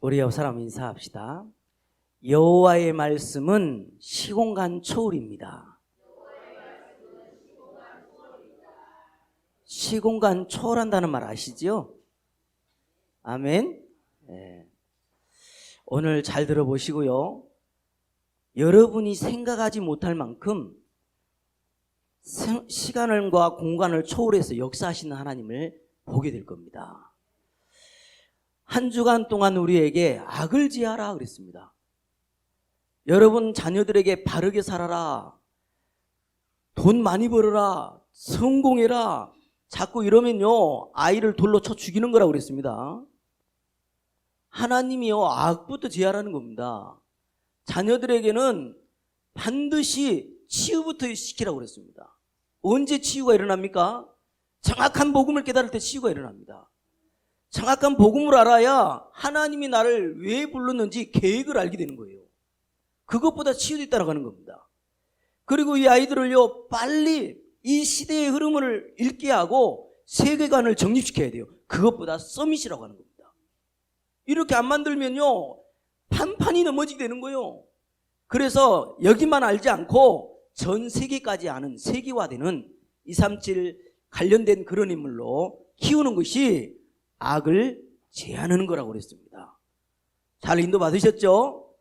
우리 옆 사람 인사합시다. 여호와의 말씀은 시공간 초월입니다. 시공간 초월한다는 말 아시죠? 아멘. 네. 오늘 잘 들어보시고요. 여러분이 생각하지 못할 만큼 시간과 공간을 초월해서 역사하시는 하나님을 보게 될 겁니다. 한 주간 동안 우리에게 악을 지하라 그랬습니다. 여러분 자녀들에게 바르게 살아라, 돈 많이 벌어라, 성공해라, 자꾸 이러면요 아이를 돌로 쳐 죽이는 거라고 그랬습니다. 하나님이요 악부터 제하라는 겁니다. 자녀들에게는 반드시 치유부터 시키라고 그랬습니다. 언제 치유가 일어납니까? 정확한 복음을 깨달을 때 치유가 일어납니다. 정확한 복음을 알아야 하나님이 나를 왜 불렀는지 계획을 알게 되는 거예요. 그것보다 치유도 있다고 하는 겁니다. 그리고 이 아이들을요 빨리 이 시대의 흐름을 읽게 하고 세계관을 정립시켜야 돼요. 그것보다 서밋이라고 하는 겁니다. 이렇게 안 만들면요 판판이 넘어지게 되는 거예요. 그래서 여기만 알지 않고 전 세계까지 아는 세계화되는 237 관련된 그런 인물로 키우는 것이 악을 제한하는 거라고 그랬습니다. 잘 인도 받으셨죠?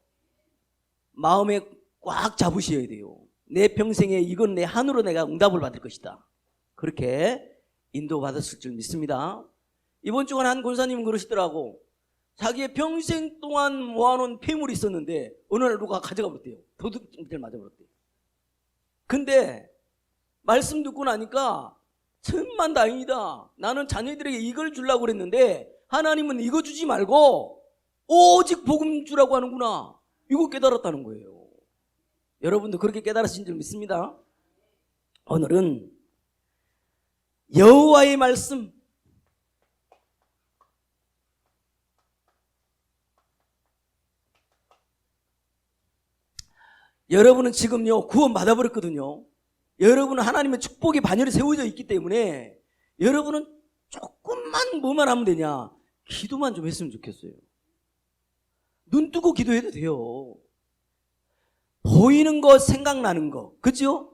마음에 꽉 잡으셔야 돼요. 내 평생에 이건 내 한으로 내가 응답을 받을 것이다. 그렇게 인도받았을 줄 믿습니다. 이번 주간 한 권사님은 그러시더라고. 자기의 평생 동안 모아놓은 폐물이 있었는데 어느 날 누가 가져가 버렸대요. 도둑질 맞아버렸대요. 근데 말씀 듣고 나니까 천만다행이다. 나는 자녀들에게 이걸 주려고 그랬는데 하나님은 이거 주지 말고 오직 복음 주라고 하는구나. 이거 깨달았다는 거예요. 여러분도 그렇게 깨달으신 줄 믿습니다. 오늘은 여호와의 말씀, 여러분은 지금요 구원 받아버렸거든요. 여러분은 하나님의 축복의 반열에 세워져 있기 때문에 여러분은 조금만 뭐만 하면 되냐, 기도만 좀 했으면 좋겠어요. 눈 뜨고 기도해도 돼요. 보이는 거, 생각나는 거, 그죠?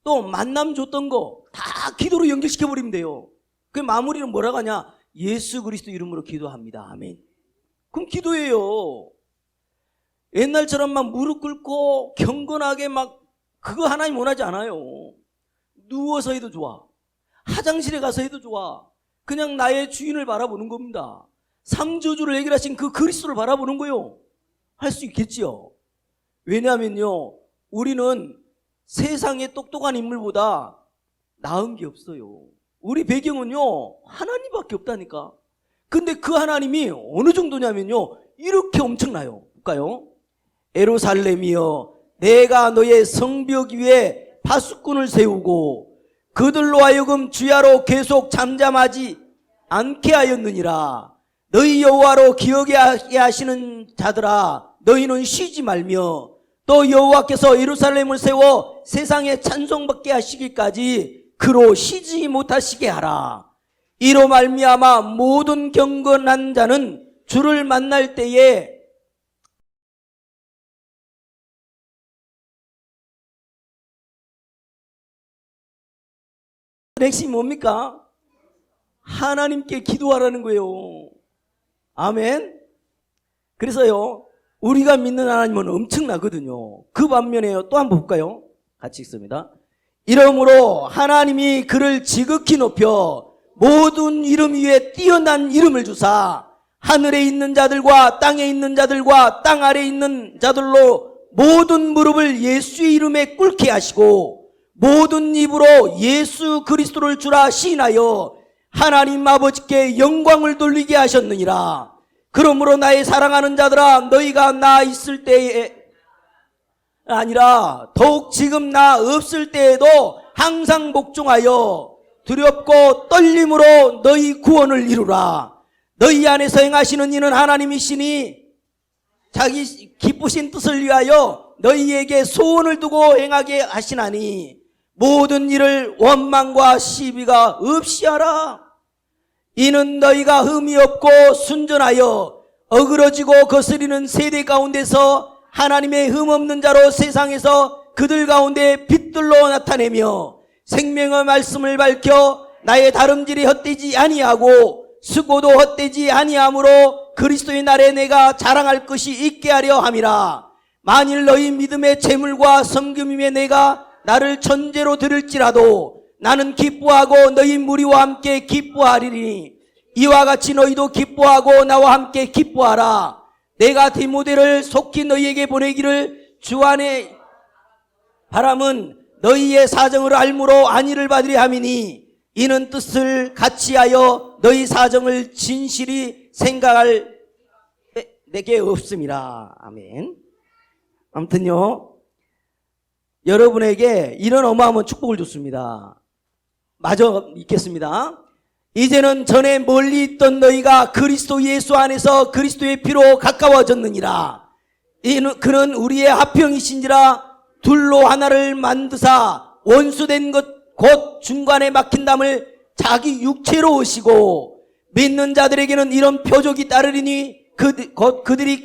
또 만남 줬던 거 다 기도로 연결시켜버리면 돼요. 그 마무리는 뭐라고 하냐? 예수 그리스도 이름으로 기도합니다. 아멘. 그럼 기도해요. 옛날처럼 막 무릎 꿇고 경건하게 막 그거 하나님 원하지 않아요. 누워서 해도 좋아. 화장실에 가서 해도 좋아. 그냥 나의 주인을 바라보는 겁니다. 삼저주를 해결하신 그 그리스도를 바라보는 거요. 할 수 있겠지요. 왜냐하면요 우리는 세상의 똑똑한 인물보다 나은 게 없어요. 우리 배경은요 하나님밖에 없다니까. 근데 그 하나님이 어느 정도냐면요 이렇게 엄청나요. 볼까요? 예루살렘이여 내가 너의 성벽 위에 파수꾼을 세우고 그들로 하여금 주야로 계속 잠잠하지 않게 하였느니라. 너희 여호와로 기억하게 하시는 자들아 너희는 쉬지 말며 또 여호와께서 예루살렘을 세워 세상에 찬송받게 하시기까지 그로 쉬지 못하시게 하라. 이로 말미암아 모든 경건한 자는 주를 만날 때에 핵심이 뭡니까? 하나님께 기도하라는 거예요. 아멘. 그래서요 우리가 믿는 하나님은 엄청나거든요. 그 반면에요 또 한번 볼까요? 같이 읽습니다. 이러므로 하나님이 그를 지극히 높여 모든 이름 위에 뛰어난 이름을 주사 하늘에 있는 자들과 땅에 있는 자들과 땅 아래에 있는 자들로 모든 무릎을 예수의 이름에 꿇게 하시고 모든 입으로 예수 그리스도를 주라 시인하여 하나님 아버지께 영광을 돌리게 하셨느니라. 그러므로 나의 사랑하는 자들아 너희가 나 있을 때에 아니라 더욱 지금 나 없을 때에도 항상 복종하여 두렵고 떨림으로 너희 구원을 이루라. 너희 안에서 행하시는 이는 하나님이시니 자기 기쁘신 뜻을 위하여 너희에게 소원을 두고 행하게 하시나니 모든 일을 원망과 시비가 없이 하라. 이는 너희가 흠이 없고 순전하여 어그러지고 거스리는 세대 가운데서 하나님의 흠없는 자로 세상에서 그들 가운데 빛들로 나타내며 생명의 말씀을 밝혀 나의 다름질이 헛되지 아니하고 수고도 헛되지 아니하므로 그리스도의 날에 내가 자랑할 것이 있게 하려 함이라. 만일 너희 믿음의 재물과 섬김임에 내가 나를 천재로 들을지라도 나는 기뻐하고 너희 무리와 함께 기뻐하리니 이와 같이 너희도 기뻐하고 나와 함께 기뻐하라. 내가 디모데를 속히 너희에게 보내기를 주 안에 바람은 너희의 사정을 알므로 안위를 받으려 함이니 이는 뜻을 같이하여 너희 사정을 진실히 생각할 내게 없음이라. 아멘. 아무튼요, 여러분에게 이런 어마어마한 축복을 줬습니다. 마저 읽겠습니다. 이제는 전에 멀리 있던 너희가 그리스도 예수 안에서 그리스도의 피로 가까워졌느니라. 그는 우리의 화평이신지라. 둘로 하나를 만드사 원수된 것 곧 중간에 막힌 담을 자기 육체로 오시고 믿는 자들에게는 이런 표적이 따르리니 곧 그들이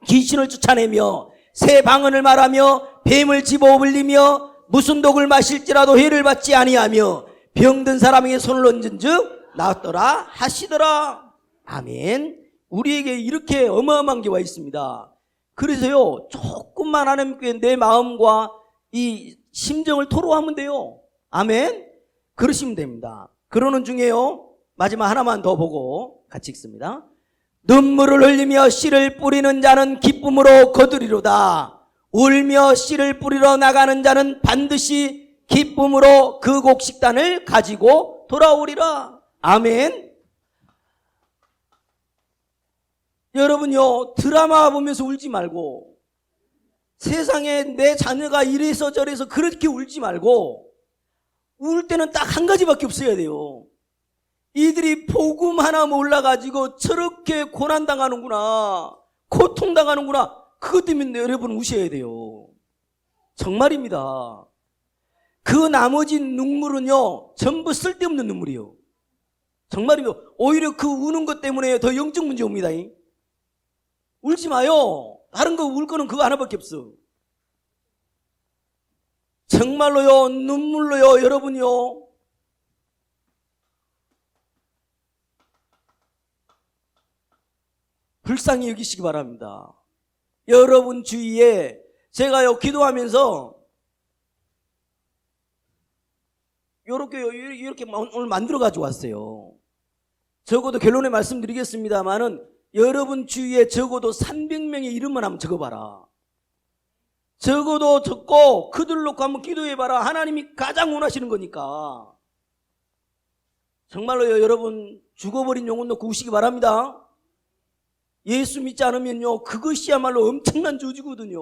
귀신을 쫓아내며 새 방언을 말하며 뱀을 집어 올리며 무슨 독을 마실지라도 해를 받지 아니하며 병든 사람에게 손을 얹은 즉 나았더라 하시더라. 아멘. 우리에게 이렇게 어마어마한 게 와 있습니다. 그래서요, 조금만 하나님께 내 마음과 이 심정을 토로하면 돼요. 아멘. 그러시면 됩니다. 그러는 중에요, 마지막 하나만 더 보고 같이 읽습니다. 눈물을 흘리며 씨를 뿌리는 자는 기쁨으로 거두리로다. 울며 씨를 뿌리러 나가는 자는 반드시 기쁨으로 그 곡식단을 가지고 돌아오리라. 아멘. 여러분요, 드라마 보면서 울지 말고, 세상에 내 자녀가 이래서 저래서 그렇게 울지 말고, 울 때는 딱 한 가지밖에 없어야 돼요. 이들이 복음 하나 몰라가지고 저렇게 고난당하는구나, 고통당하는구나, 그것 때문에 여러분 우셔야 돼요. 정말입니다. 그 나머지 눈물은요, 전부 쓸데없는 눈물이에요. 정말이요. 오히려 그 우는 것 때문에 더 영적 문제 옵니다. 울지 마요. 다른 거 울 거는 그거 하나밖에 없어. 정말로요, 눈물로요, 여러분요, 불쌍히 여기시기 바랍니다. 여러분 주위에 제가요, 기도하면서 이렇게 오늘 만들어 가지고 왔어요. 적어도 결론에 말씀드리겠습니다만은 여러분 주위에 적어도 300명의 이름만 한번 적어봐라. 적어도 적고 그들 놓고 한번 기도해봐라. 하나님이 가장 원하시는 거니까. 정말로요, 여러분 죽어버린 영혼 놓고 우시기 바랍니다. 예수 믿지 않으면요, 그것이야말로 엄청난 저주거든요.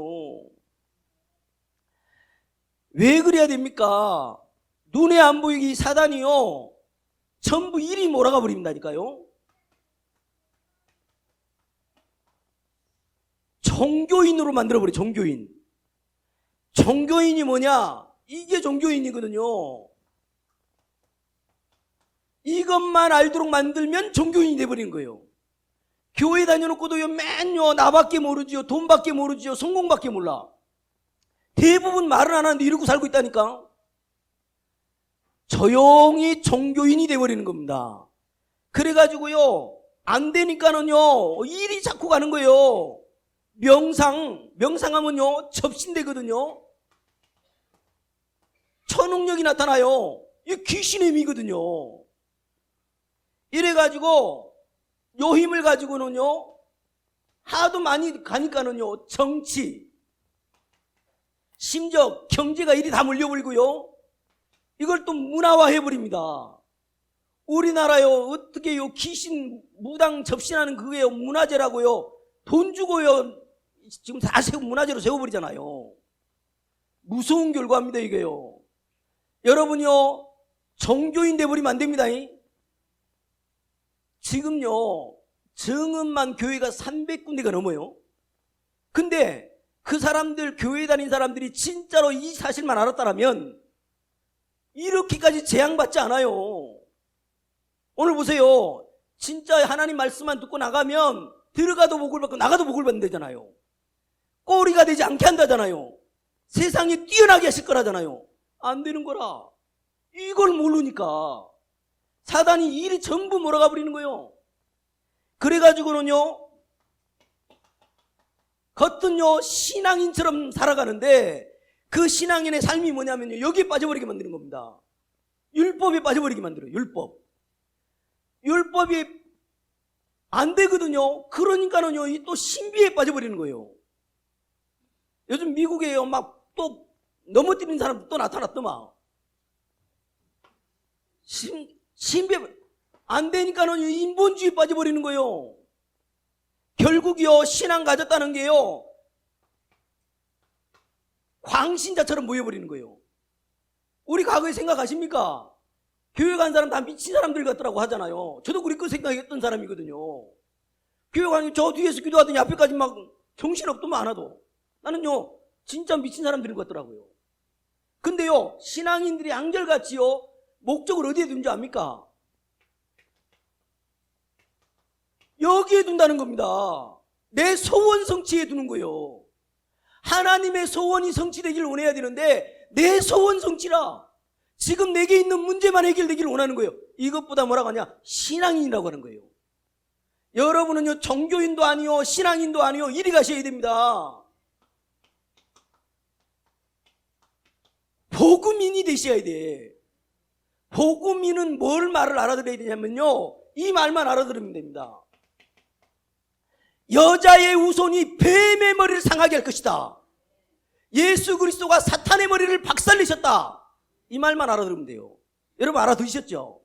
왜 그래야 됩니까? 눈에 안 보이기 사단이요, 전부 일이 몰아가 버린다니까요. 종교인으로 만들어버려. 종교인. 종교인이 뭐냐? 이게 종교인이거든요. 이것만 알도록 만들면 종교인이 돼버리는 거예요. 교회 다녀놓고도요, 맨요, 나밖에 모르지요, 돈밖에 모르지요, 성공밖에 몰라. 대부분 말은 안 하는데 이러고 살고 있다니까. 조용히 종교인이 돼버리는 겁니다. 그래가지고요, 안 되니까는요, 일이 자꾸 가는 거예요. 명상하면요, 접신되거든요. 천능력이 나타나요. 이게 귀신의 힘이거든요. 이래가지고 요 힘을 가지고는요, 하도 많이 가니까는요, 정치, 심지어 경제가 이리 다 몰려버리고요, 이걸 또 문화화해버립니다. 우리나라요, 어떻게 요 귀신 무당 접신하는 그게요, 문화재라고요. 돈 주고요, 지금 다 문화재로 세워버리잖아요. 무서운 결과입니다, 이게요. 여러분요, 종교인 돼버리면 안 됩니다. 지금요, 정음만 교회가 300군데가 넘어요. 근데 그 사람들, 교회 다닌 사람들이 진짜로 이 사실만 알았다면 이렇게까지 재앙받지 않아요. 오늘 보세요. 진짜 하나님 말씀만 듣고 나가면 들어가도 복을 받고 나가도 복을 받는다잖아요. 꼬리가 되지 않게 한다잖아요. 세상에 뛰어나게 하실 거라잖아요. 안 되는 거라. 이걸 모르니까 사단이 일이 전부 몰아가 버리는 거예요. 그래가지고는요, 겉은요 신앙인처럼 살아가는데 그 신앙인의 삶이 뭐냐면요, 여기에 빠져버리게 만드는 겁니다. 율법에 빠져버리게 만들어요. 율법이 안 되거든요. 그러니까는요 또 신비에 빠져버리는 거예요. 요즘 미국에요 막 또 넘어뜨리는 사람 또 나타났더만. 신비 안 되니까는 인본주의에 빠져버리는 거예요. 결국이요 신앙 가졌다는 게요 광신자처럼 모여버리는 거예요. 우리 과거에 생각하십니까? 교회 간 사람 다 미친 사람들 같더라고 하잖아요. 저도 그렇게 생각했던 사람이거든요. 교회 가니 저 뒤에서 기도하더니 앞에까지 막 정신없더만 안 하도. 나는요 진짜 미친 사람들인 것 같더라고요. 근데요 신앙인들이 안결같이요 목적을 어디에 둔지 압니까? 여기에 둔다는 겁니다. 내 소원 성취에 두는 거예요. 하나님의 소원이 성취되기를 원해야 되는데 내 소원 성취라. 지금 내게 있는 문제만 해결되기를 원하는 거예요. 이것보다 뭐라고 하냐? 신앙인이라고 하는 거예요. 여러분은요 종교인도 아니요 신앙인도 아니요 이리 가셔야 됩니다. 복음인이 되셔야 돼. 복음인은 뭘 말을 알아들어야 되냐면요 이 말만 알아들으면 됩니다. 여자의 후손이 뱀의 머리를 상하게 할 것이다. 예수 그리스도가 사탄의 머리를 박살내셨다. 이 말만 알아들으면 돼요. 여러분 알아두셨죠?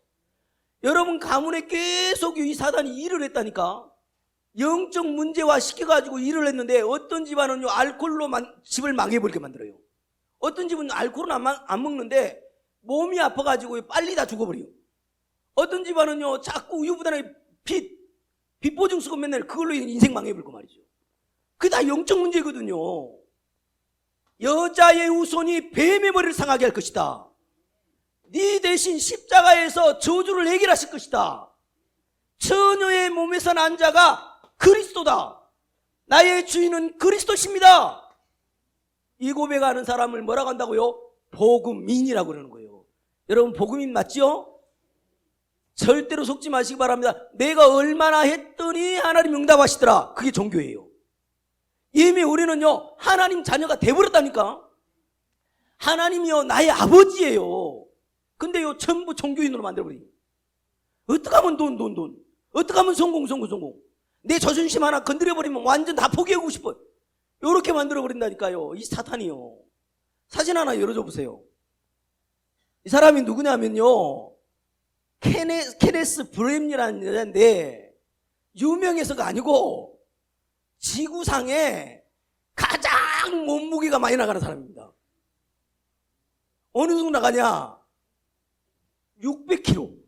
여러분 가문에 계속 이 사단이 일을 했다니까. 영적 문제화 시켜가지고 일을 했는데 어떤 집안은요 알코올로 집을 망해버리게 만들어요. 어떤 집은 알코올은 안 먹는데 몸이 아파가지고 빨리 다 죽어버려요. 어떤 집안은요 자꾸 우유부단하게 빚 보증 쓰고 맨날 그걸로 인생 망해버리고 말이죠. 그게 다 영적 문제거든요. 여자의 후손이 뱀의 머리를 상하게 할 것이다. 네 대신 십자가에서 저주를 해결하실 것이다. 처녀의 몸에서 난 자가 그리스도다. 나의 주인은 그리스도십니다. 이 고백하는 사람을 뭐라고 한다고요? 복음인이라고 그러는 거예요. 여러분 복음인 맞죠? 절대로 속지 마시기 바랍니다. 내가 얼마나 했더니 하나님 응답하시더라. 그게 종교예요. 이미 우리는요 하나님 자녀가 돼버렸다니까. 하나님이요 나의 아버지예요. 근데요 전부 종교인으로 만들어버려요. 어떻게 하면 돈 어떻게 하면 성공 내 자존심 하나 건드려버리면 완전 다 포기하고 싶어요. 이렇게 만들어버린다니까요 이 사탄이요. 사진 하나 열어줘 보세요. 이 사람이 누구냐면요 케네스 브렘이라는 여자인데 유명해서가 아니고 지구상에 가장 몸무게가 많이 나가는 사람입니다. 어느 정도 나가냐? 600kg.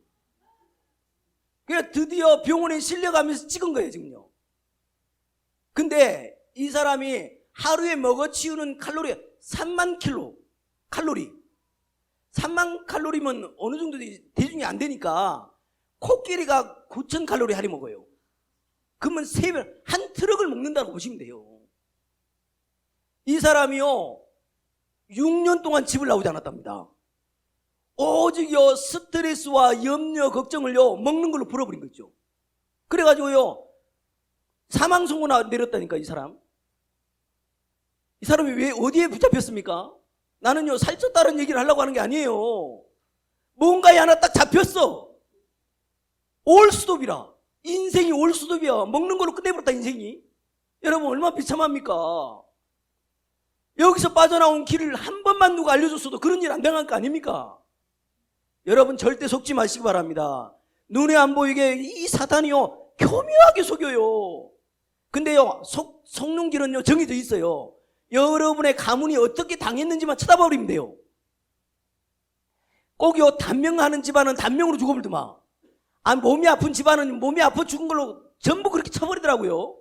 그러니까 드디어 병원에 실려가면서 찍은 거예요 지금요. 근데 이 사람이 하루에 먹어치우는 칼로리 3만 칼로리. 3만 칼로리면 어느 정도 대중이 안 되니까 코끼리가 9천 칼로리 하루 먹어요. 그러면 한 트럭을 먹는다고 보시면 돼요. 이 사람이요 6년 동안 집을 나오지 않았답니다. 오직요 스트레스와 염려 걱정을요 먹는 걸로 풀어버린 거죠. 그래가지고요 사망 선고나 내렸다니까. 이 사람이 왜 어디에 붙잡혔습니까? 나는요 살쪘다는 얘기를 하려고 하는 게 아니에요. 뭔가에 하나 딱 잡혔어. 올스톱이라. 인생이 올스톱이야. 먹는 걸로 끝내버렸다 인생이. 여러분 얼마나 비참합니까? 여기서 빠져나온 길을 한 번만 누가 알려줬어도 그런 일 안 당한 거 아닙니까? 여러분 절대 속지 마시기 바랍니다. 눈에 안 보이게 이 사탄이요 교묘하게 속여요. 근데요 속는 길은요 정해져 있어요. 여러분의 가문이 어떻게 당했는지만 쳐다버리면 돼요. 꼭요 단명하는 집안은 단명으로 죽어버리더만. 몸이 아픈 집안은 몸이 아파 죽은 걸로 전부 그렇게 쳐버리더라고요.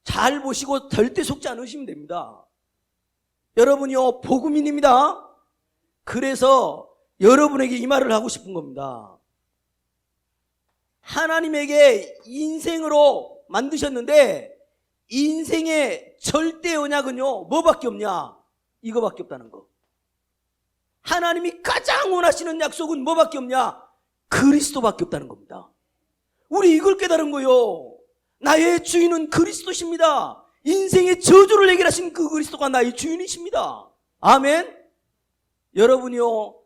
잘 보시고 절대 속지 않으시면 됩니다. 여러분이요 복음인입니다. 그래서 여러분에게 이 말을 하고 싶은 겁니다. 하나님에게 인생으로 만드셨는데 인생의 절대 언약은요 뭐밖에 없냐? 이거밖에 없다는 거. 하나님이 가장 원하시는 약속은 뭐밖에 없냐? 그리스도밖에 없다는 겁니다. 우리 이걸 깨달은 거요. 나의 주인은 그리스도십니다. 인생의 저주를 해결하신 그 그리스도가 나의 주인이십니다. 아멘. 여러분이요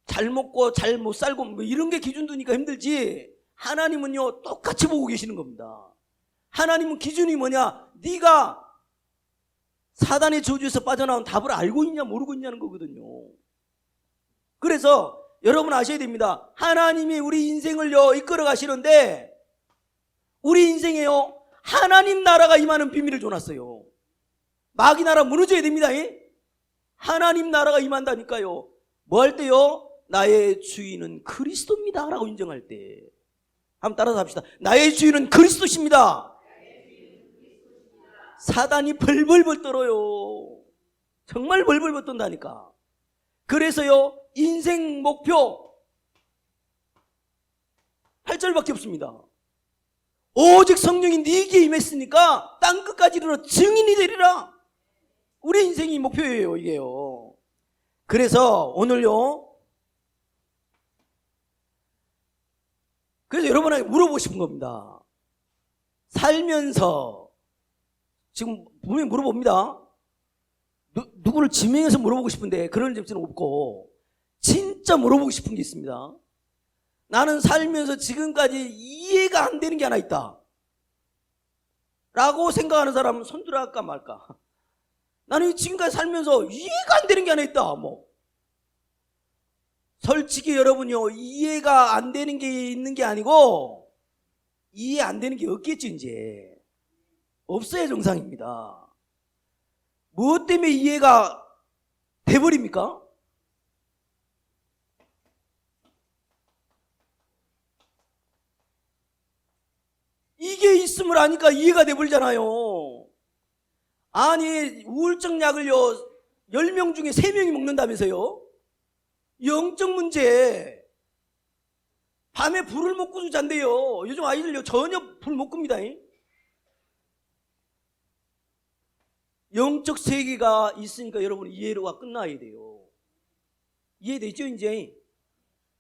잘 먹고 잘 못 살고 뭐 이런 게 기준 두니까 힘들지, 하나님은요 똑같이 보고 계시는 겁니다. 하나님은 기준이 뭐냐? 네가 사단의 저주에서 빠져나온 답을 알고 있냐 모르고 있냐는 거거든요. 그래서 여러분 아셔야 됩니다. 하나님이 우리 인생을요 이끌어 가시는데 우리 인생에요 하나님 나라가 임하는 비밀을 줘놨어요. 마귀 나라 무너져야 됩니다. 하나님 나라가 임한다니까요. 뭐 할 때요? 나의 주인은 그리스도입니다 라고 인정할 때. 한번 따라서 합시다. 나의 주인은 그리스도십니다. 사단이 벌벌벌 떨어요. 정말 벌벌벌 떤다니까. 그래서요 인생 목표 8절밖에 없습니다. 오직 성령이 네게 임했으니까 땅끝까지 이르러 증인이 되리라. 우리 인생이 목표예요 이게요. 그래서 오늘요 그래서 여러분에게 물어보고 싶은 겁니다. 살면서 지금 분명히 물어봅니다. 누구를 지명해서 물어보고 싶은데 그런 점수는 없고 진짜 물어보고 싶은 게 있습니다. 나는 살면서 지금까지 이해가 안 되는 게 하나 있다 라고 생각하는 사람은 손들어 할까 말까. 나는 지금까지 살면서 이해가 안 되는 게 하나 있다. 솔직히 여러분요 이해가 안 되는 게 있는 게 아니고 이해 안 되는 게 없겠죠. 이제 없어야 정상입니다. 무엇 때문에 이해가 돼버립니까? 이게 있음을 아니까 이해가 돼버리잖아요. 아니 우울증 약을요 10명 중에 3명이 먹는다면서요. 영적 문제. 밤에 불을 못 끄고 잔대요. 요즘 아이들요 전혀 불 못 끕니다. 영적 세계가 있으니까 여러분 이해로가 끝나야 돼요. 이해되죠 이제?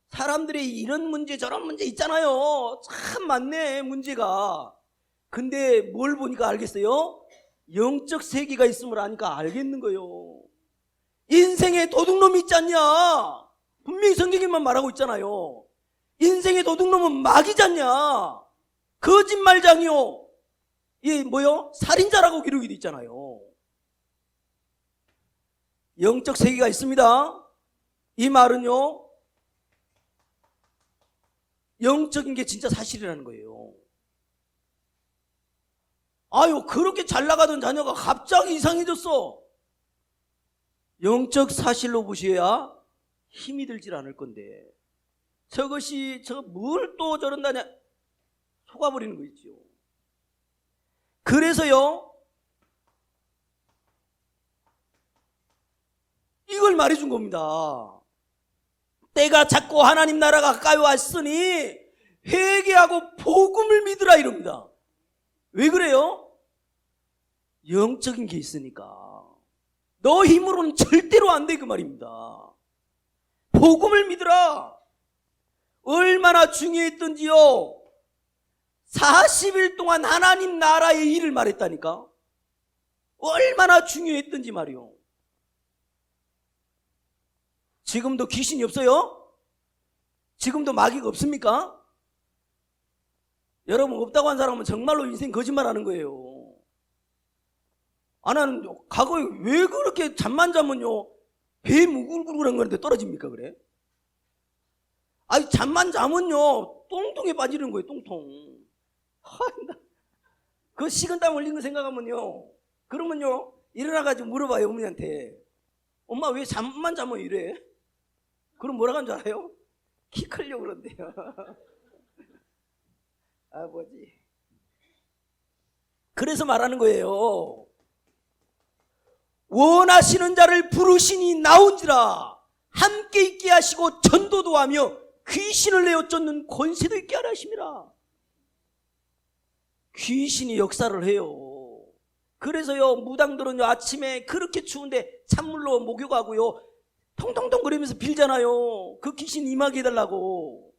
사람들이 이런 문제 저런 문제 있잖아요. 참 많네 문제가. 근데 뭘 보니까 알겠어요? 영적 세계가 있음을 아니까 알겠는 거예요. 인생에 도둑놈이 있지 않냐? 분명히 성경에만 말하고 있잖아요. 인생의 도둑놈은 마귀지 않냐? 거짓말장이요. 이 뭐요? 살인자라고 기록이 돼 있잖아요. 영적 세계가 있습니다. 이 말은요 영적인 게 진짜 사실이라는 거예요. 아유 그렇게 잘 나가던 자녀가 갑자기 이상해졌어. 영적 사실로 보셔야 힘이 들질 않을 건데 저것이 뭘 또 저런다냐 속아버리는 거 있죠. 그래서요 이걸 말해준 겁니다. 때가 찼고 하나님 나라가 가까이 왔으니 회개하고 복음을 믿으라 이럽니다. 왜 그래요? 영적인 게 있으니까. 너 힘으로는 절대로 안 돼 그 말입니다. 복음을 믿으라. 얼마나 중요했던지요. 40일 동안 하나님 나라의 일을 말했다니까. 얼마나 중요했던지 말이요. 지금도 귀신이 없어요? 지금도 마귀가 없습니까? 여러분 없다고 한 사람은 정말로 인생 거짓말하는 거예요. 나는 과거에 왜 그렇게 잠만 자면요 배 무글무글한 건데 떨어집니까 그래? 아니 잠만 자면요 똥통에 빠지는 거예요. 똥통. 그 식은땀 흘리는 거 생각하면요 그러면요 일어나가지고 물어봐요 어머니한테. 엄마 왜 잠만 자면 이래? 그럼 뭐라고 한 줄 알아요? 키 크려고 그런대요. 아버지. 그래서 말하는 거예요. 원하시는 자를 부르시니 나온지라 함께 있게 하시고 전도도 하며 귀신을 내어 쫓는 권세도 있게 하라 하심이라. 귀신이 역사를 해요. 그래서요, 무당들은요, 아침에 그렇게 추운데 찬물로 목욕하고요, 통통통 거리면서 빌잖아요. 그 귀신 임하게 해달라고.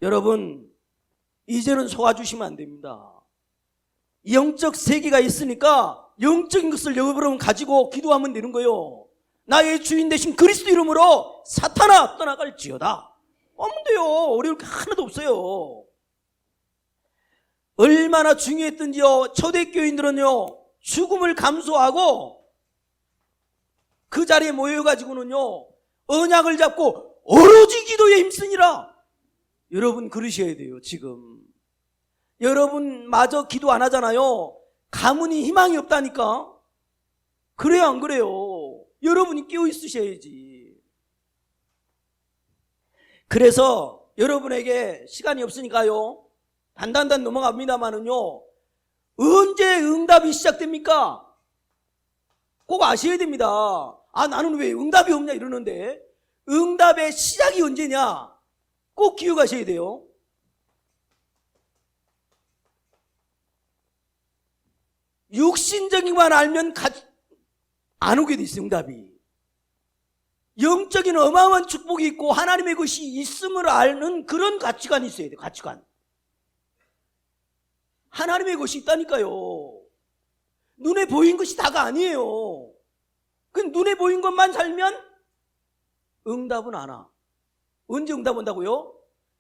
여러분, 이제는 속아주시면 안 됩니다. 영적 세계가 있으니까 영적인 것을 여러분 가지고 기도하면 되는 거예요. 나의 주인 되신 그리스도 이름으로 사탄아 떠나갈지어다. 하면 돼요. 어려울 게 하나도 없어요. 얼마나 중요했던지요. 초대교인들은요, 죽음을 감수하고 그 자리에 모여가지고는요, 언약을 잡고 오로지 기도에 힘쓰니라. 여러분 그러셔야 돼요. 지금 여러분 마저 기도 안 하잖아요. 가문이 희망이 없다니까. 그래요 안 그래요? 여러분이 깨어 있으셔야지. 그래서 여러분에게 시간이 없으니까요, 단단단 넘어갑니다마는요, 언제 응답이 시작됩니까? 꼭 아셔야 됩니다. 아, 나는 왜 응답이 없냐 이러는데, 응답의 시작이 언제냐? 꼭 기억하셔야 돼요. 육신적인 것만 알면 안 오게 돼 있어요. 응답이. 영적인 어마어마한 축복이 있고 하나님의 것이 있음을 아는 그런 가치관이 있어야 돼요. 가치관. 하나님의 것이 있다니까요. 눈에 보인 것이 다가 아니에요. 그 눈에 보인 것만 살면 응답은 안 와. 언제 응답 온다고요?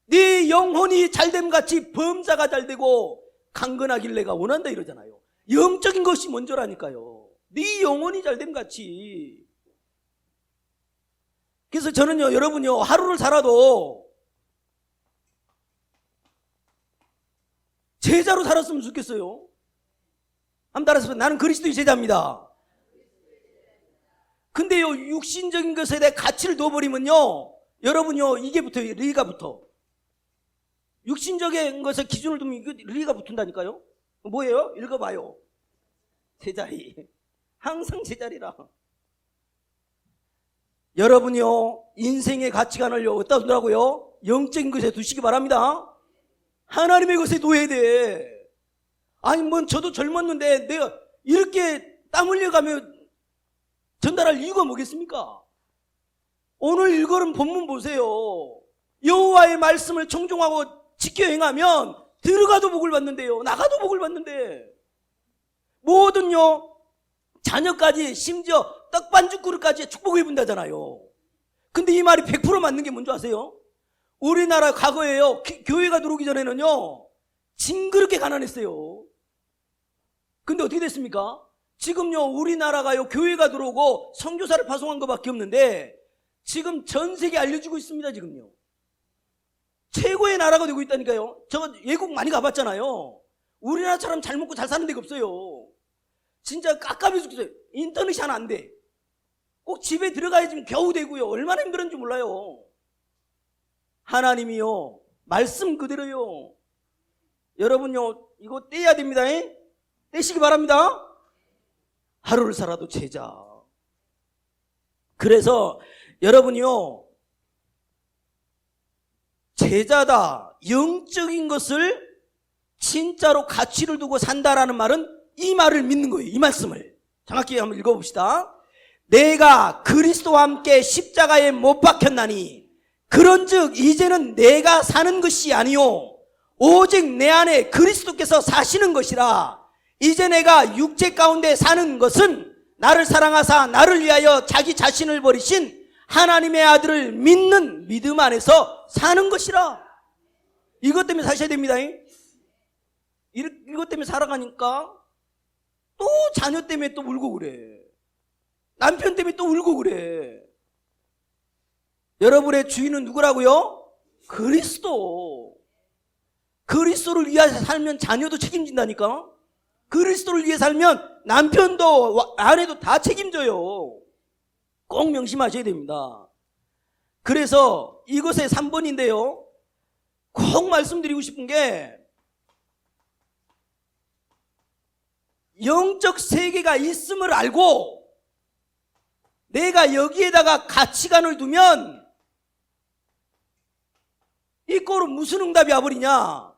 네 영혼이 잘됨 같이 범사가 잘되고 강건하길 내가 원한다 이러잖아요. 영적인 것이 먼저라니까요. 네 영혼이 잘됨 같이. 그래서 저는요, 여러분요, 하루를 살아도 제자로 살았으면 좋겠어요. 한번 따라서 나는 그리스도의 제자입니다. 근데요, 육신적인 것에 대해 가치를 둬버리면요, 여러분요, 이게 붙어요. 리가 붙어. 육신적인 것에 기준을 두면 리가 붙은다니까요. 뭐예요? 읽어봐요. 제자리. 항상 제자리라. 여러분요, 인생의 가치관을요, 어디다 두라고요? 영적인 것에 두시기 바랍니다. 하나님의 것에 둬야 돼. 아니, 뭐, 저도 젊었는데 내가 이렇게 땀 흘려가며 전달할 이유가 뭐겠습니까? 오늘 읽어놓은 본문 보세요. 여호와의 말씀을 청종하고 지켜 행하면 들어가도 복을 받는데요, 나가도 복을 받는데, 모든요, 자녀까지, 심지어 떡반죽 그릇까지 축복을 입은다잖아요. 근데 이 말이 100% 맞는 게 뭔지 아세요? 우리나라 과거에요, 교회가 들어오기 전에는요, 징그럽게 가난했어요. 근데 어떻게 됐습니까? 지금요, 우리나라가요, 교회가 들어오고 선교사를 파송한 것밖에 없는데 지금 전 세계에 알려지고 있습니다. 지금요, 최고의 나라가 되고 있다니까요. 저 외국 많이 가봤잖아요. 우리나라처럼 잘 먹고 잘 사는 데가 없어요. 진짜 깝깝해 죽겠어요. 인터넷이 하나 안 돼. 꼭 집에 들어가야 지금 겨우 되고요. 얼마나 힘들었는지 몰라요. 하나님이요, 말씀 그대로요. 여러분요, 이거 떼야 됩니다. 떼시기 바랍니다. 하루를 살아도 제자. 그래서 여러분이요, 제자다, 영적인 것을 진짜로 가치를 두고 산다라는 말은 이 말을 믿는 거예요. 이 말씀을 정확히 한번 읽어봅시다. 내가 그리스도와 함께 십자가에 못 박혔나니 그런즉 이제는 내가 사는 것이 아니요 오직 내 안에 그리스도께서 사시는 것이라. 이제 내가 육체 가운데 사는 것은 나를 사랑하사 나를 위하여 자기 자신을 버리신 하나님의 아들을 믿는 믿음 안에서 사는 것이라. 이것 때문에 사셔야 됩니다. 이것 때문에 살아가니까 또 자녀 때문에 또 울고 그래. 남편 때문에 또 울고 그래. 여러분의 주인은 누구라고요? 그리스도. 그리스도를 위해서 살면 자녀도 책임진다니까. 그리스도를 위해 살면 남편도 아내도 다 책임져요. 꼭 명심하셔야 됩니다. 그래서 이것의 3번인데요, 꼭 말씀드리고 싶은 게, 영적 세계가 있음을 알고 내가 여기에다가 가치관을 두면 이 꼴은 무슨 응답이 와버리냐?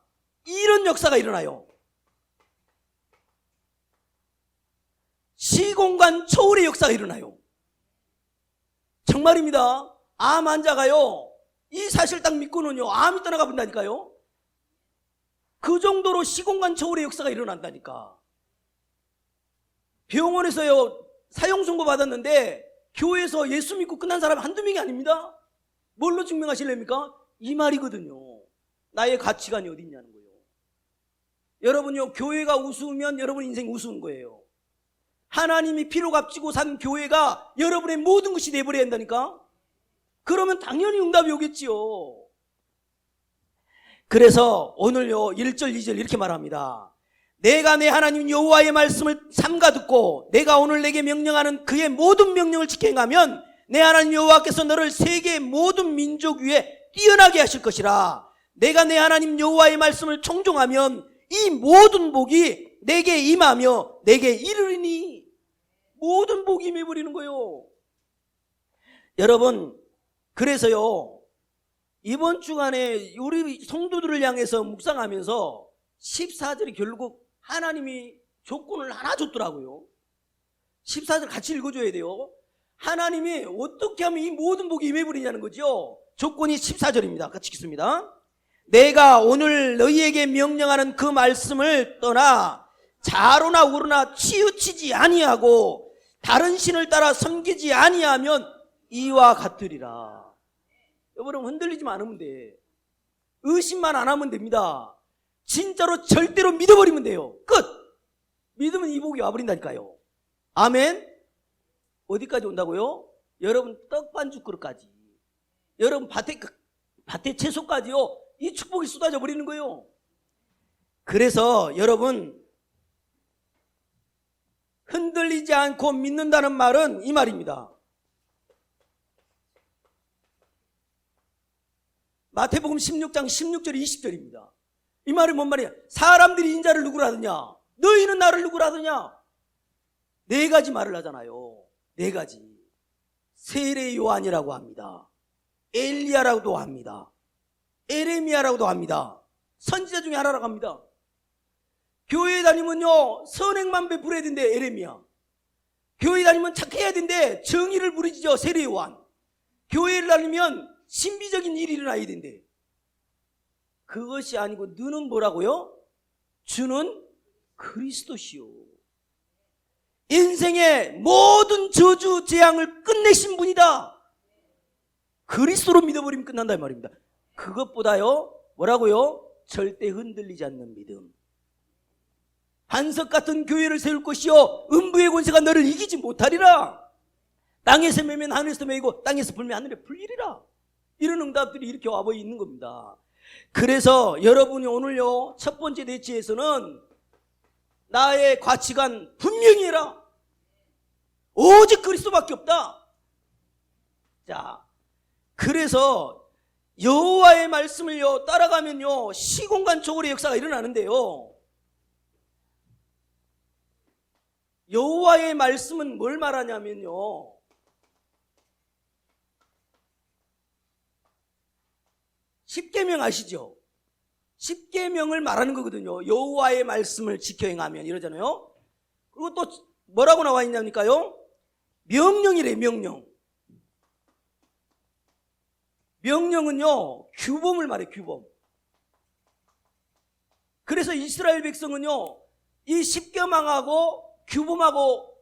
이런 역사가 일어나요. 시공간 초월의 역사가 일어나요. 정말입니다. 암 환자가요, 이 사실 딱 믿고는요, 암이 떠나가 본다니까요. 그 정도로 시공간 초월의 역사가 일어난다니까. 병원에서요, 사형 선고 받았는데 교회에서 예수 믿고 끝난 사람 한두 명이 아닙니다. 뭘로 증명하실랍니까? 이 말이거든요. 나의 가치관이 어디 있냐는 거예요. 여러분요, 교회가 우스우면 여러분 인생 우스운 거예요. 하나님이 피로 값지고 산 교회가 여러분의 모든 것이 돼버려야 한다니까. 그러면 당연히 응답이 오겠지요. 그래서 오늘요 1절 2절 이렇게 말합니다. 내가 내 하나님 여호와의 말씀을 삼가 듣고 내가 오늘 내게 명령하는 그의 모든 명령을 지켜 행하면 내 하나님 여호와께서 너를 세계의 모든 민족 위에 뛰어나게 하실 것이라. 내가 내 하나님 여호와의 말씀을 청종하면 이 모든 복이 내게 임하며 내게 이르리니. 모든 복이 임해버리는 거예요. 여러분, 그래서요 이번 주간에 우리 성도들을 향해서 묵상하면서 14절이 결국 하나님이 조건을 하나 줬더라고요. 14절 같이 읽어줘야 돼요. 하나님이 어떻게 하면 이 모든 복이 임해버리냐는 거죠. 조건이 14절입니다. 같이 읽습니다. 내가 오늘 너희에게 명령하는 그 말씀을 떠나 자로나 우로나 치우치지 아니하고 다른 신을 따라 섬기지 아니하면 이와 같으리라. 여러분, 흔들리지만 않으면 돼. 의심만 안 하면 됩니다. 진짜로 절대로 믿어버리면 돼요. 끝. 믿으면 이 복이 와버린다니까요. 아멘. 어디까지 온다고요? 여러분 떡반죽 그릇까지, 여러분 밭에 채소까지요, 이 축복이 쏟아져 버리는 거예요. 그래서 여러분, 흔들리지 않고 믿는다는 말은 이 말입니다. 마태복음 16장 16절 20절입니다. 이 말이 뭔 말이야? 사람들이 인자를 누구라 하느냐? 너희는 나를 누구라 하느냐? 네 가지 말을 하잖아요. 네 가지. 세례 요한이라고 합니다. 엘리야라고도 합니다. 에레미야라고도 합니다. 선지자 중에 하나라고 합니다. 교회에 다니면요 선행만 베풀어야 된대, 에레미야. 교회에 다니면 착해야 된대, 정의를 부리죠, 세례 요한. 교회를 다니면 신비적인 일이 일어나야 된대. 그것이 아니고 너는 뭐라고요? 주는 그리스도시요. 인생의 모든 저주 재앙을 끝내신 분이다. 그리스도로 믿어버리면 끝난다 이 말입니다. 그것보다요 뭐라고요? 절대 흔들리지 않는 믿음. 반석 같은 교회를 세울 것이요 음부의 권세가 너를 이기지 못하리라. 땅에서 매면 하늘에서 매이고 땅에서 불면 하늘에 불리리라. 이런 응답들이 이렇게 와버 있는 겁니다. 그래서 여러분이 오늘요 첫 번째 대치에서는 나의 가치관 분명히 해라. 오직 그리스도밖에 없다. 자, 그래서 여호와의 말씀을요 따라가면요 시공간 초월의 역사가 일어나는데요, 여호와의 말씀은 뭘 말하냐면요, 십계명 아시죠? 십계명을 말하는 거거든요. 여호와의 말씀을 지켜 행하면 이러잖아요. 그리고 또 뭐라고 나와 있냐니까요? 명령이래. 명령은요 규범을 말해, 규범. 그래서 이스라엘 백성은요 이 십계명하고 규범하고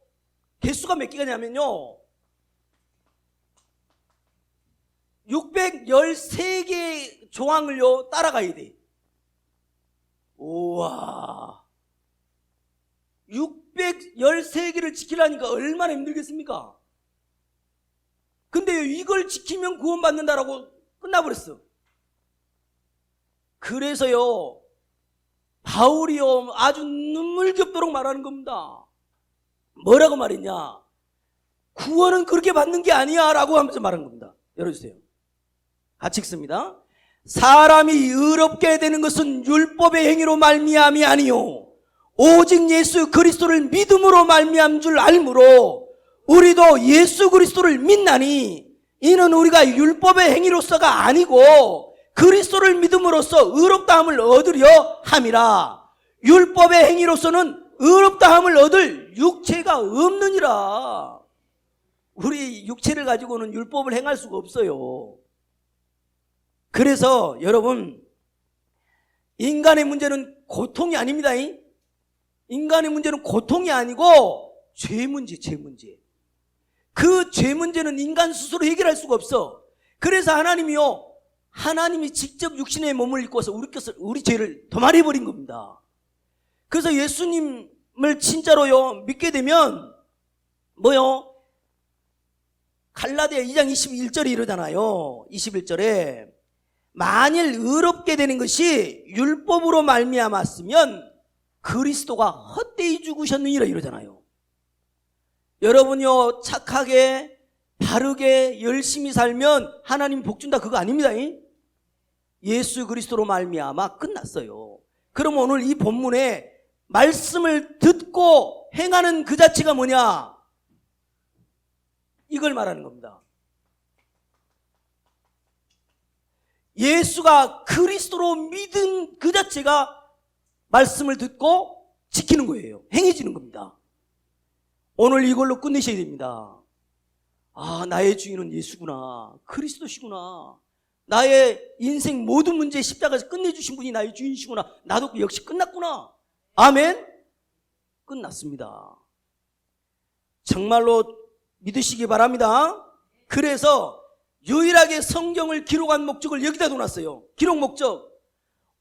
개수가 몇 개냐면요 613개의 조항을요 따라가야 돼. 우와, 613개를 지키려니까 얼마나 힘들겠습니까? 근데 이걸 지키면 구원받는다라고 끝나버렸어. 그래서요 바울이요 아주 눈물겹도록 말하는 겁니다. 뭐라고 말했냐? 구원은 그렇게 받는 게 아니야 라고 하면서 말한 겁니다. 열어주세요. 같이 읽습니다. 사람이 의롭게 되는 것은 율법의 행위로 말미암이 아니요 오직 예수 그리스도를 믿음으로 말미암은 줄 알므로 우리도 예수 그리스도를 믿나니 이는 우리가 율법의 행위로서가 아니고 그리스도를 믿음으로써 의롭다함을 얻으려 함이라. 율법의 행위로서는 의롭다함을 얻을 육체가 없느니라. 우리 육체를 가지고는 율법을 행할 수가 없어요. 그래서 여러분, 인간의 문제는 고통이 아닙니다. 인간의 문제는 고통이 아니고 죄 문제, 죄 문제. 그 죄 문제는 인간 스스로 해결할 수가 없어. 그래서 하나님이 직접 육신의 몸을 입고서 우리 죄를 도말해버린 겁니다. 그래서 예수님을 진짜로요 믿게 되면 갈라디아 2장 21절에 이러잖아요. 21절에 만일 의롭게 되는 것이 율법으로 말미암았으면 그리스도가 헛되이 죽으셨느니라 이러잖아요. 여러분요 착하게 바르게 열심히 살면 하나님 복 준다 그거 아닙니다. 예수 그리스도로 말미암아 끝났어요. 그럼 오늘 이 본문에 말씀을 듣고 행하는 그 자체가 뭐냐? 이걸 말하는 겁니다. 예수가 그리스도로 믿은 그 자체가 말씀을 듣고 지키는 거예요. 행해지는 겁니다. 오늘 이걸로 끝내셔야 됩니다. 아, 나의 주인은 예수구나. 그리스도시구나. 나의 인생 모든 문제 십자가에서 끝내주신 분이 나의 주인이시구나. 나도 역시 끝났구나. 아멘? 끝났습니다. 정말로 믿으시기 바랍니다. 그래서 유일하게 성경을 기록한 목적을 여기다 둬놨어요. 기록 목적.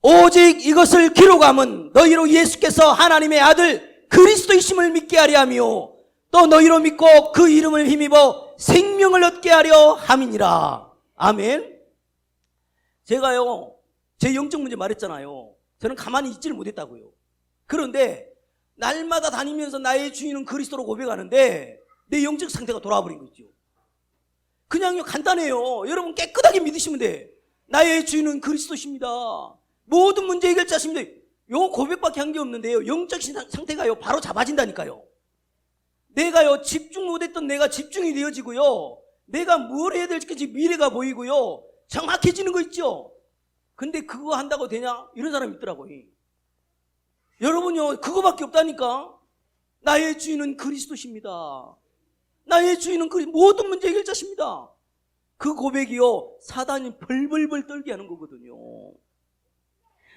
오직 이것을 기록함은 너희로 예수께서 하나님의 아들 그리스도이심을 믿게 하려 하며 또 너희로 믿고 그 이름을 힘입어 생명을 얻게 하려 함이니라. 아멘. 제가요 제 영적 문제 말했잖아요. 저는 가만히 있지를 못했다고요. 그런데 날마다 다니면서 나의 주인은 그리스도로 고백하는데 내 영적 상태가 돌아버린 거죠. 그냥요 간단해요. 여러분 깨끗하게 믿으시면 돼. 나의 주인은 그리스도십니다. 모든 문제 해결자십니다. 요 고백밖에 한 게 없는데요 영적 상태가요 바로 잡아진다니까요. 내가요 집중 못했던 내가 집중이 되어지고요 내가 뭘 해야 될지 미래가 보이고요 정확해지는 거 있죠. 근데 그거 한다고 되냐? 이런 사람이 있더라고요. 여러분요 그거밖에 없다니까. 나의 주인은 그리스도십니다. 나의 주인은 모든 문제 해결자십니다. 그 고백이요 사단이 벌벌벌 떨게 하는 거거든요.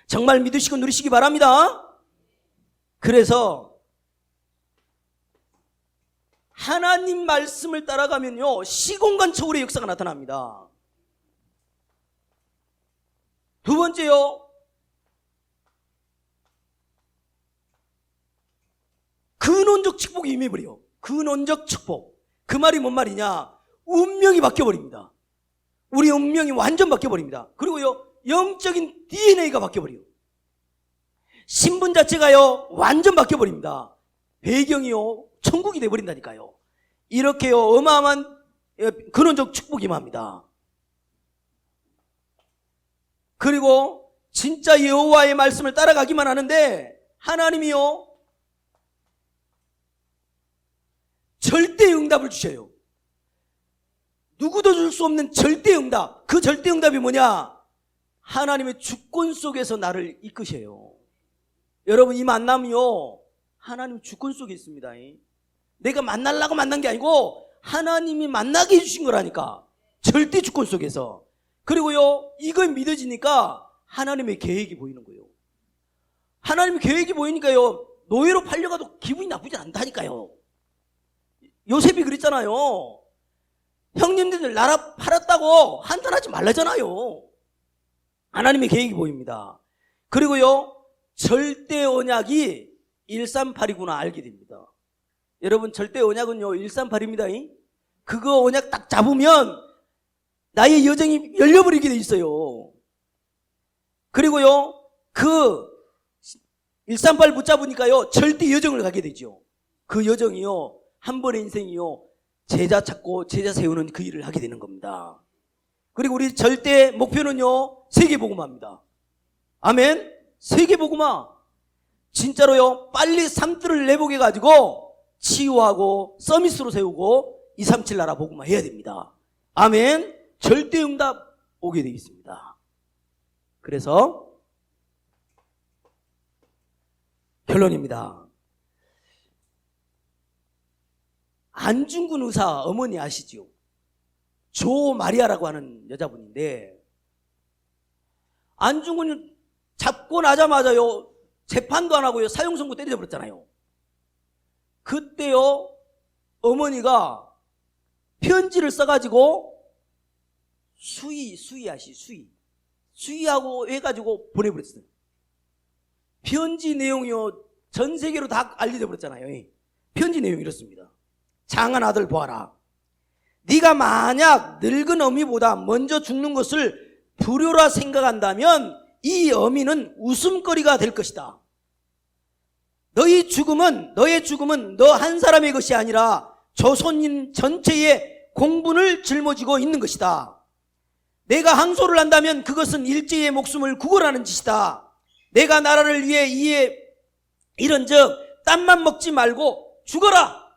정말 믿으시고 누리시기 바랍니다. 그래서 하나님 말씀을 따라가면요 시공간 초월의 역사가 나타납니다. 두 번째요 근원적 축복이 임해버려요. 근원적 축복. 그 말이 뭔 말이냐? 운명이 바뀌어버립니다. 우리 운명이 완전 바뀌어버립니다. 그리고요 영적인 DNA가 바뀌어버려요. 신분 자체가요 완전 바뀌어버립니다. 배경이요 천국이 돼버린다니까요. 이렇게요 어마어마한 근원적 축복이 임합니다. 그리고 진짜 여호와의 말씀을 따라가기만 하는데 하나님이요 절대 응답을 주셔요. 누구도 줄 수 없는 절대 응답. 그 절대 응답이 뭐냐? 하나님의 주권 속에서 나를 이끄셔요. 여러분 이 만남이요 하나님 주권 속에 있습니다. 내가 만나려고 만난 게 아니고 하나님이 만나게 해주신 거라니까. 절대 주권 속에서. 그리고요 이걸 믿어지니까 하나님의 계획이 보이는 거예요. 하나님의 계획이 보이니까요 노예로 팔려가도 기분이 나쁘지 않다니까요. 요셉이 그랬잖아요. 형님들 나라 팔았다고 한탄하지 말라잖아요. 하나님의 계획이 보입니다. 그리고요 절대 언약이 138이구나 알게 됩니다. 여러분 절대 언약은요 138입니다. 그거 언약 딱 잡으면 나의 여정이 열려버리게 돼 있어요. 그리고요 그 138 붙잡으니까요 절대 여정을 가게 되죠. 그 여정이요 한 번의 인생이요 제자 찾고 제자 세우는 그 일을 하게 되는 겁니다. 그리고 우리 절대 목표는요 세계복음화입니다. 아멘. 세계복음화. 진짜로요 빨리 삶들을 내보게 가지고 치유하고 서밋으로 세우고 237 나라 복음화 해야 됩니다. 아멘. 절대 응답 오게 되어 있습니다. 그래서 결론입니다. 안중근 의사 어머니 아시죠? 조 마리아라고 하는 여자분인데, 안중근 잡고 나자마자요, 재판도 안 하고요, 사형 선고 때려져 버렸잖아요. 그때요, 어머니가 편지를 써가지고 수의하고 해가지고 보내버렸어요. 편지 내용이요, 전 세계로 다 알려져 버렸잖아요. 편지 내용이 이렇습니다. 장한 아들 보아라. 네가 만약 늙은 어미보다 먼저 죽는 것을 불효라 생각한다면 이 어미는 웃음거리가 될 것이다. 너의 죽음은 너 한 사람의 것이 아니라 조선인 전체의 공분을 짊어지고 있는 것이다. 내가 항소를 한다면 그것은 일제의 목숨을 구걸하는 짓이다. 내가 나라를 위해 이런즉 땀만 먹지 말고 죽어라.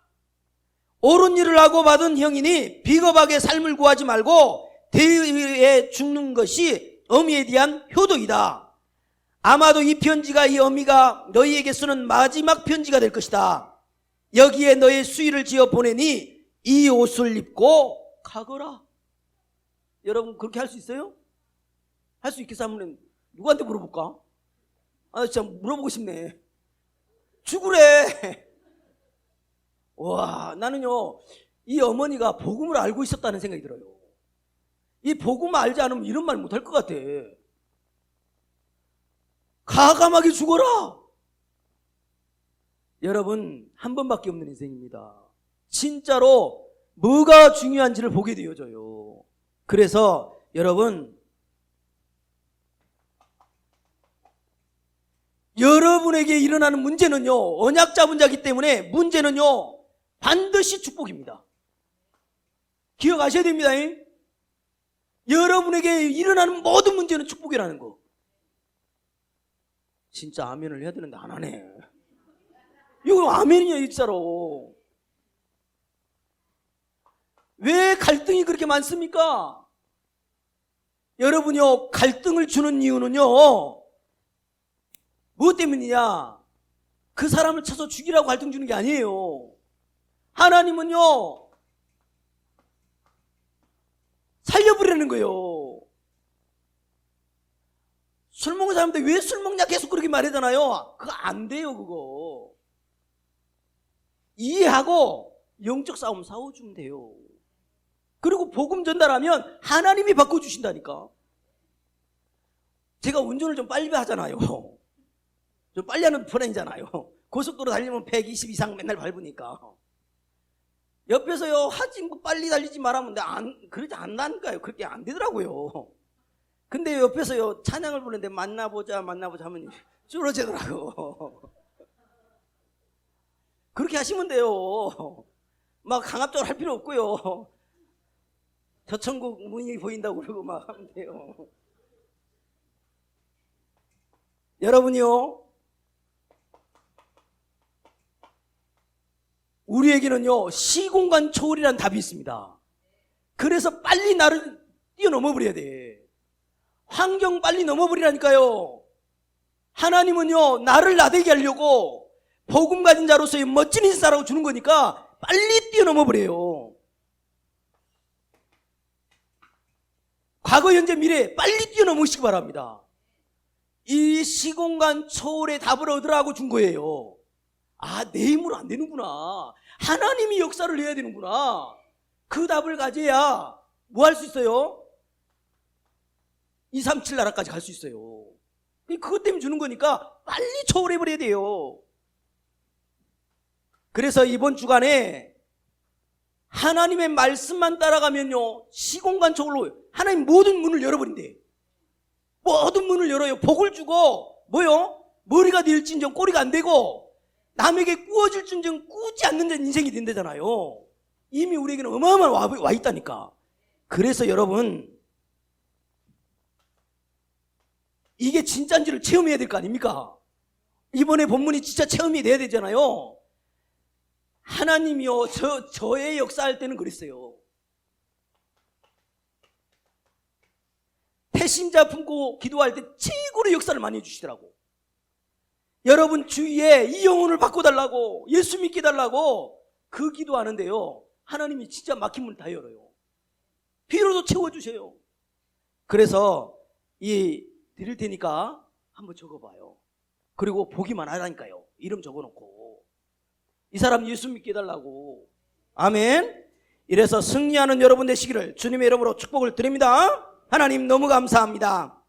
옳은 일을 하고 받은 형이니 비겁하게 삶을 구하지 말고 대의에 죽는 것이 어미에 대한 효도이다. 아마도 이 편지가 이 어미가 너희에게 쓰는 마지막 편지가 될 것이다. 여기에 너의 수의를 지어 보내니 이 옷을 입고 가거라. 여러분 그렇게 할 수 있어요? 할 수 있겠어? 하면 누구한테 물어볼까? 진짜 물어보고 싶네. 죽으래. 와, 나는요, 이 어머니가 복음을 알고 있었다는 생각이 들어요. 이 복음을 알지 않으면 이런 말 못할 것 같아. 가감하게 죽어라. 여러분, 한 번밖에 없는 인생입니다. 진짜로 뭐가 중요한지를 보게 되어져요. 그래서 여러분, 여러분에게 일어나는 문제는요, 언약 잡은 자이기 때문에 문제는요, 반드시 축복입니다. 기억하셔야 됩니다. 여러분에게 일어나는 모든 문제는 축복이라는 거. 진짜 아멘을 해야 되는데 안 하네. 이거 아멘이야, 진짜로. 왜 갈등이 그렇게 많습니까? 여러분요, 갈등을 주는 이유는요, 무엇 때문이냐? 그 사람을 쳐서 죽이라고 갈등 주는 게 아니에요. 하나님은요, 살려버리는 거예요. 술 먹는 사람들 왜 술 먹냐 계속 그렇게 말하잖아요. 그거 안 돼요, 그거. 이해하고 영적 싸움 싸워주면 돼요. 그리고 복음 전달하면 하나님이 바꿔주신다니까. 제가 운전을 좀 빨리 하잖아요. 좀 빨리 하는 편이잖아요. 고속도로 달리면 120 이상 맨날 밟으니까. 옆에서요, 하지 뭐 빨리 달리지 말하면 그러지 않나니까요. 그렇게 안 되더라고요. 근데 옆에서요, 찬양을 부르는데 만나보자 하면 쫄아지더라고. 그렇게 하시면 돼요. 막 강압적으로 할 필요 없고요. 저 천국 문이 보인다고 그러고 막 하면 돼요. 여러분이요, 우리에게는요, 시공간 초월이라는 답이 있습니다. 그래서 빨리 나를 뛰어넘어 버려야 돼. 환경 빨리 넘어버리라니까요. 하나님은요, 나를 나대게 하려고 복음 가진 자로서의 멋진 인사라고 주는 거니까 빨리 뛰어넘어 버려요. 과거, 현재, 미래 빨리 뛰어넘으시기 바랍니다. 이 시공간 초월의 답을 얻으라고 준 거예요. 내 힘으로 안 되는구나. 하나님이 역사를 해야 되는구나. 그 답을 가져야 뭐 할 수 있어요? 237 나라까지 갈 수 있어요. 그것 때문에 주는 거니까 빨리 초월해버려야 돼요. 그래서 이번 주간에 하나님의 말씀만 따라가면요, 시공간 초월로 하나님 모든 문을 열어버린대. 모든 문을 열어요. 복을 주고 뭐요? 머리가 될진정 꼬리가 안 되고 남에게 꾸어질진정 꾸지 않는 인생이 된다잖아요. 이미 우리에게는 어마어마한 와 있다니까. 그래서 여러분, 이게 진짜인지를 체험해야 될 거 아닙니까? 이번에 본문이 진짜 체험이 돼야 되잖아요. 하나님이요, 저의 역사할 때는 그랬어요. 배신자 품고 기도할 때 최고로 역사를 많이 해주시더라고. 여러분 주위에 이 영혼을 바꿔달라고, 예수 믿게 해달라고 그 기도하는데요, 하나님이 진짜 막힌 문 다 열어요. 비로도 채워주세요. 그래서 드릴 테니까 한번 적어봐요. 그리고 보기만 하라니까요. 이름 적어놓고 이 사람 예수 믿게 해달라고. 아멘. 이래서 승리하는 여러분 되시기를 주님의 이름으로 축복을 드립니다. 하나님 너무 감사합니다.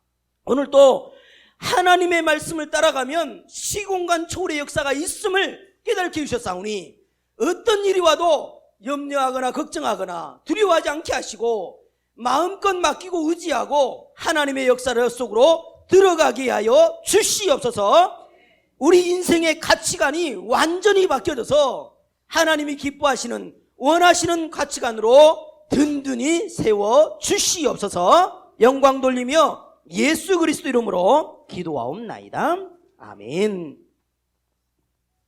오늘 또 하나님의 말씀을 따라가면 시공간 초월의 역사가 있음을 깨닫게 해주셨사오니 어떤 일이 와도 염려하거나 걱정하거나 두려워하지 않게 하시고 마음껏 맡기고 의지하고 하나님의 역사를 속으로 들어가게 하여 주시옵소서. 우리 인생의 가치관이 완전히 바뀌어져서 하나님이 기뻐하시는 원하시는 가치관으로 든든히 세워 주시옵소서. 영광 돌리며 예수 그리스도 이름으로 기도하옵나이다. 아멘.